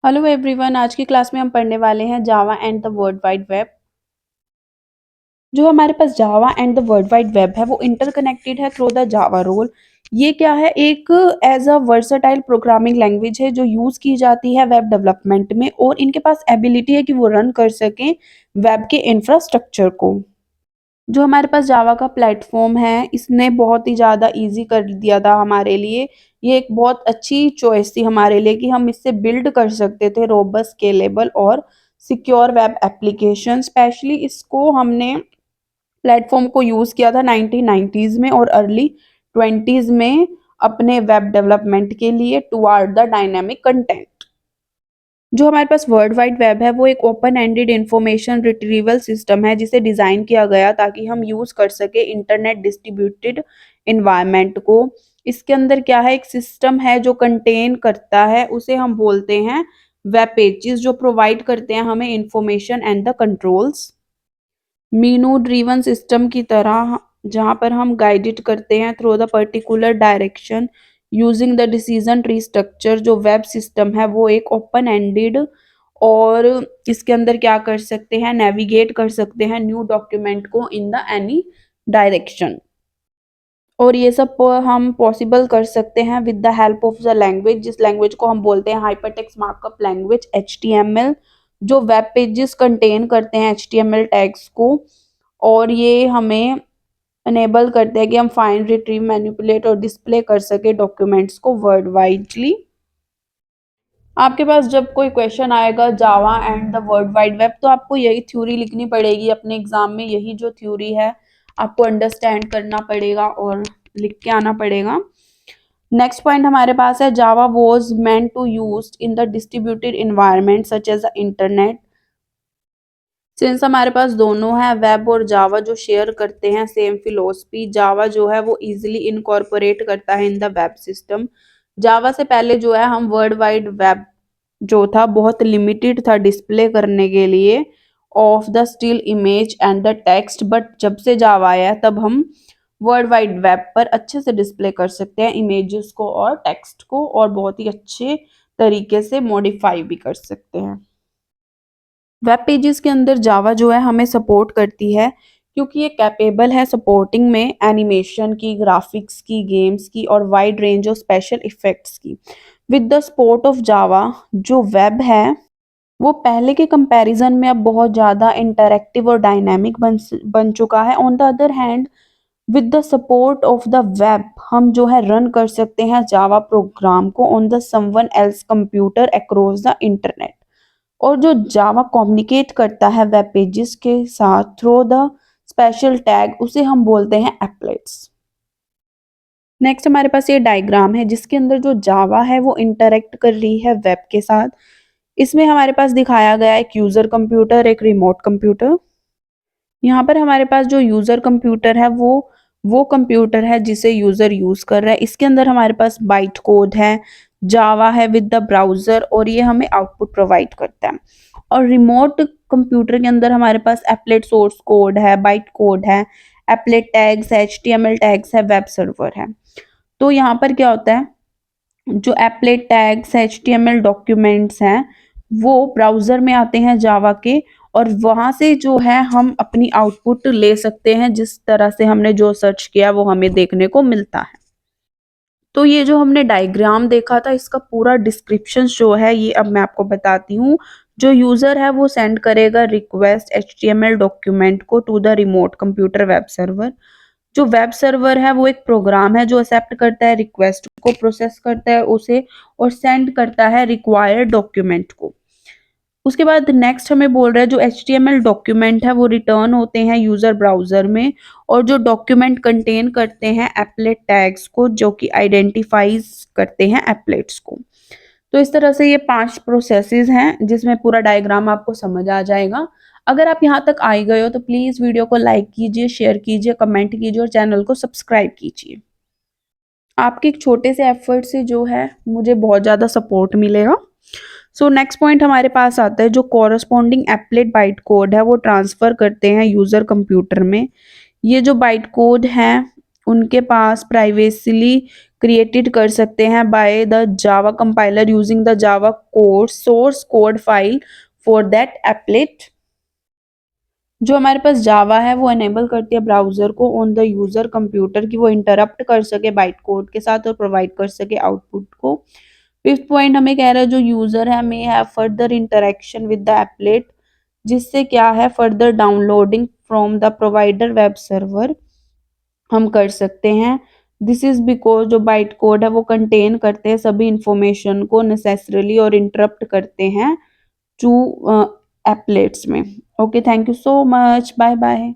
Hello everyone. आज की class में हम पढ़ने वाले हैं Java and the World Wide Web. जो हमारे पास Java and the World Wide Web है वो इंटरकनेक्टेड है थ्रू द जावा रोल। ये क्या है, एक as a versatile programming language है जो यूज की जाती है वेब डेवलपमेंट में, और इनके पास एबिलिटी है कि वो रन कर सकें वेब के इंफ्रास्ट्रक्चर को। जो हमारे पास जावा का प्लेटफॉर्म है इसने बहुत ही ज़्यादा इजी कर दिया था हमारे लिए। ये एक बहुत अच्छी चॉइस थी हमारे लिए कि हम इससे बिल्ड कर सकते थे रोबस्ट, स्केलेबल और सिक्योर वेब एप्लीकेशन। स्पेशली इसको हमने प्लेटफॉर्म को यूज़ किया था 1990s में और अर्ली 20s में अपने वेब डेवलपमेंट के लिए टुवार्ड द डायनेमिक कंटेंट। जो हमारे पास वर्ल्ड वाइड वेब है वो एक open ended information retrieval system है जिसे डिज़ाइन किया गया ताकि हम यूज़ कर सके इंटरनेट डिस्ट्रीब्यूटेड इन्वायरमेंट को। इसके अंदर क्या है, एक सिस्टम है जो कंटेन करता है, उसे हम बोलते हैं वेब पेजेस, जो प्रोवाइड करते हैं हमें information and the controls. Meenu driven system की तरह, जहाँ पर हम गाइडेड करते हैं through the particular direction using the decision tree structure. जो वेब सिस्टम है वो एक ओपन एंडेड, और इसके अंदर क्या कर सकते हैं, नेविगेट कर सकते हैं न्यू डॉक्यूमेंट को इन द एनी डायरेक्शन। और ये सब हम पॉसिबल कर सकते हैं with the help of the language, जिस लैंग्वेज को हम बोलते हैं हाइपरटेक्स्ट मार्कअप लैंग्वेज HTML। जो वेब पेजेस कंटेन करते हैं HTML टैग्स को, और ये हमें अनेबल करते हैं कि हम फाइंड, रिट्रीव, मैनिपुलेट और डिस्प्ले कर सके डॉक्यूमेंट्स को वर्ल्ड वाइडली। आपके पास जब कोई क्वेश्चन आएगा जावा and the World Wide web, तो आपको यही थ्योरी लिखनी पड़ेगी अपने एग्जाम में। यही जो थ्योरी है आपको अंडरस्टैंड करना पड़ेगा और लिख के आना पड़ेगा। नेक्स्ट पॉइंट हमारे पास है Java was meant to use in the distributed environment such as the internet. Since हमारे पास दोनों है, वेब और जावा, जो शेयर करते हैं सेम फिलोसफी, जावा जो है वो इजीली इनकॉर्पोरेट करता है इन द वेब सिस्टम। जावा से पहले जो है हम वर्ल्ड वाइड वेब जो था बहुत लिमिटेड था डिस्प्ले करने के लिए of the still image and the text, but जब से जावा आया है तब हम वर्ल्ड वाइड वेब पर अच्छे से डिस्प्ले कर सकते हैं इमेजेस को और टेक्स्ट को, और बहुत ही अच्छे तरीके से मॉडिफाई भी कर सकते हैं। वेब पेजेस के अंदर जावा जो है हमें सपोर्ट करती है क्योंकि ये कैपेबल है सपोर्टिंग में एनिमेशन की, ग्राफिक्स की, गेम्स की और wide range of special effects की। With the support of Java जो वेब है वो पहले के कंपैरिजन में अब बहुत ज़्यादा इंटरैक्टिव और डायनामिक बन चुका है। On the other hand, with the support of the web हम जो है रन कर सकते हैं जावा प्रोग्राम को on the someone else computer across the internet. और जो जावा कम्युनिकेट करता है वेब पेजेस के साथ थ्रू द स्पेशल टैग, उसे हम बोलते हैं एप्लेट्स। नेक्स्ट हमारे पास ये डायग्राम है जिसके अंदर जो जावा है वो इंटरेक्ट कर रही है वेब के साथ। इसमें हमारे पास दिखाया गया एक यूजर कंप्यूटर, एक रिमोट कंप्यूटर। यहाँ पर हमारे पास जो यूजर कंप्यूटर है वो कंप्यूटर है जिसे यूजर यूज कर रहा है। इसके अंदर हमारे पास बाइट कोड है, जावा है विद द ब्राउजर, और ये हमें आउटपुट प्रोवाइड करता है। और रिमोट कंप्यूटर के अंदर हमारे पास एप्लेट सोर्स कोड है, बाइट कोड है, एप्लेट टैग्स है, HTML टैग्स है, वेब सर्वर है। तो यहाँ पर क्या होता है, जो एप्लेट टैग्स HTML डॉक्यूमेंट्स हैं वो ब्राउजर में आते हैं जावा के, और वहां से जो है हम अपनी आउटपुट ले सकते हैं, जिस तरह से हमने जो सर्च किया वो हमें देखने को मिलता है। तो ये जो हमने डायग्राम देखा था इसका पूरा डिस्क्रिप्शन जो है ये अब मैं आपको बताती हूँ। जो यूजर है वो सेंड करेगा रिक्वेस्ट HTML डॉक्यूमेंट को to the remote computer web server. जो वेब सर्वर है वो एक प्रोग्राम है जो एक्सेप्ट करता है रिक्वेस्ट को, प्रोसेस करता है उसे और सेंड करता है रिक्वायर्ड डॉक्यूमेंट को। उसके बाद नेक्स्ट हमें बोल रहा है जो HTML डॉक्यूमेंट है वो रिटर्न होते हैं यूजर ब्राउजर में, और जो डॉक्यूमेंट कंटेन करते हैं एप्लेट टैग्स को जो कि आइडेंटिफाइज करते हैं एप्लेट्स को। तो इस तरह से ये 5 प्रोसेसेस हैं जिसमें पूरा डायग्राम आपको समझ आ जाएगा। अगर आप यहाँ तक आ गए हो तो प्लीज़ वीडियो को लाइक कीजिए, शेयर कीजिए, कमेंट कीजिए और चैनल को सब्सक्राइब कीजिए। आपके एक छोटे से एफर्ट से जो है मुझे बहुत ज़्यादा सपोर्ट मिलेगा। सो नेक्स्ट पॉइंट हमारे पास आता है जो कॉरस्पॉन्डिंग एप्लेट बाइट कोड है वो ट्रांसफ़र करते हैं यूज़र कंप्यूटर में। ये जो बाइट कोड हैं उनके पास प्राइवेसीली क्रिएटेड कर सकते हैं by the Java compiler using the Java code source code file for that applet. जो हमारे पास जावा है वो एनेबल करती है ब्राउजर को ऑन द यूजर कंप्यूटर की वो इंटरप्ट कर सके बाइट कोड के साथ और प्रोवाइड कर सके आउटपुट को। फिफ्थ पॉइंट हमें कह रहा है जो यूजर है may have further interaction with the applet, जिससे क्या है further downloading from the provider web server हम कर सकते हैं। दिस इज बिकॉज जो बाइट कोड है वो कंटेन करते हैं सभी इंफॉर्मेशन को नेसेसरली और इंटरप्ट करते हैं टू एप्लेट्स में। Okay, thank you so much, bye bye.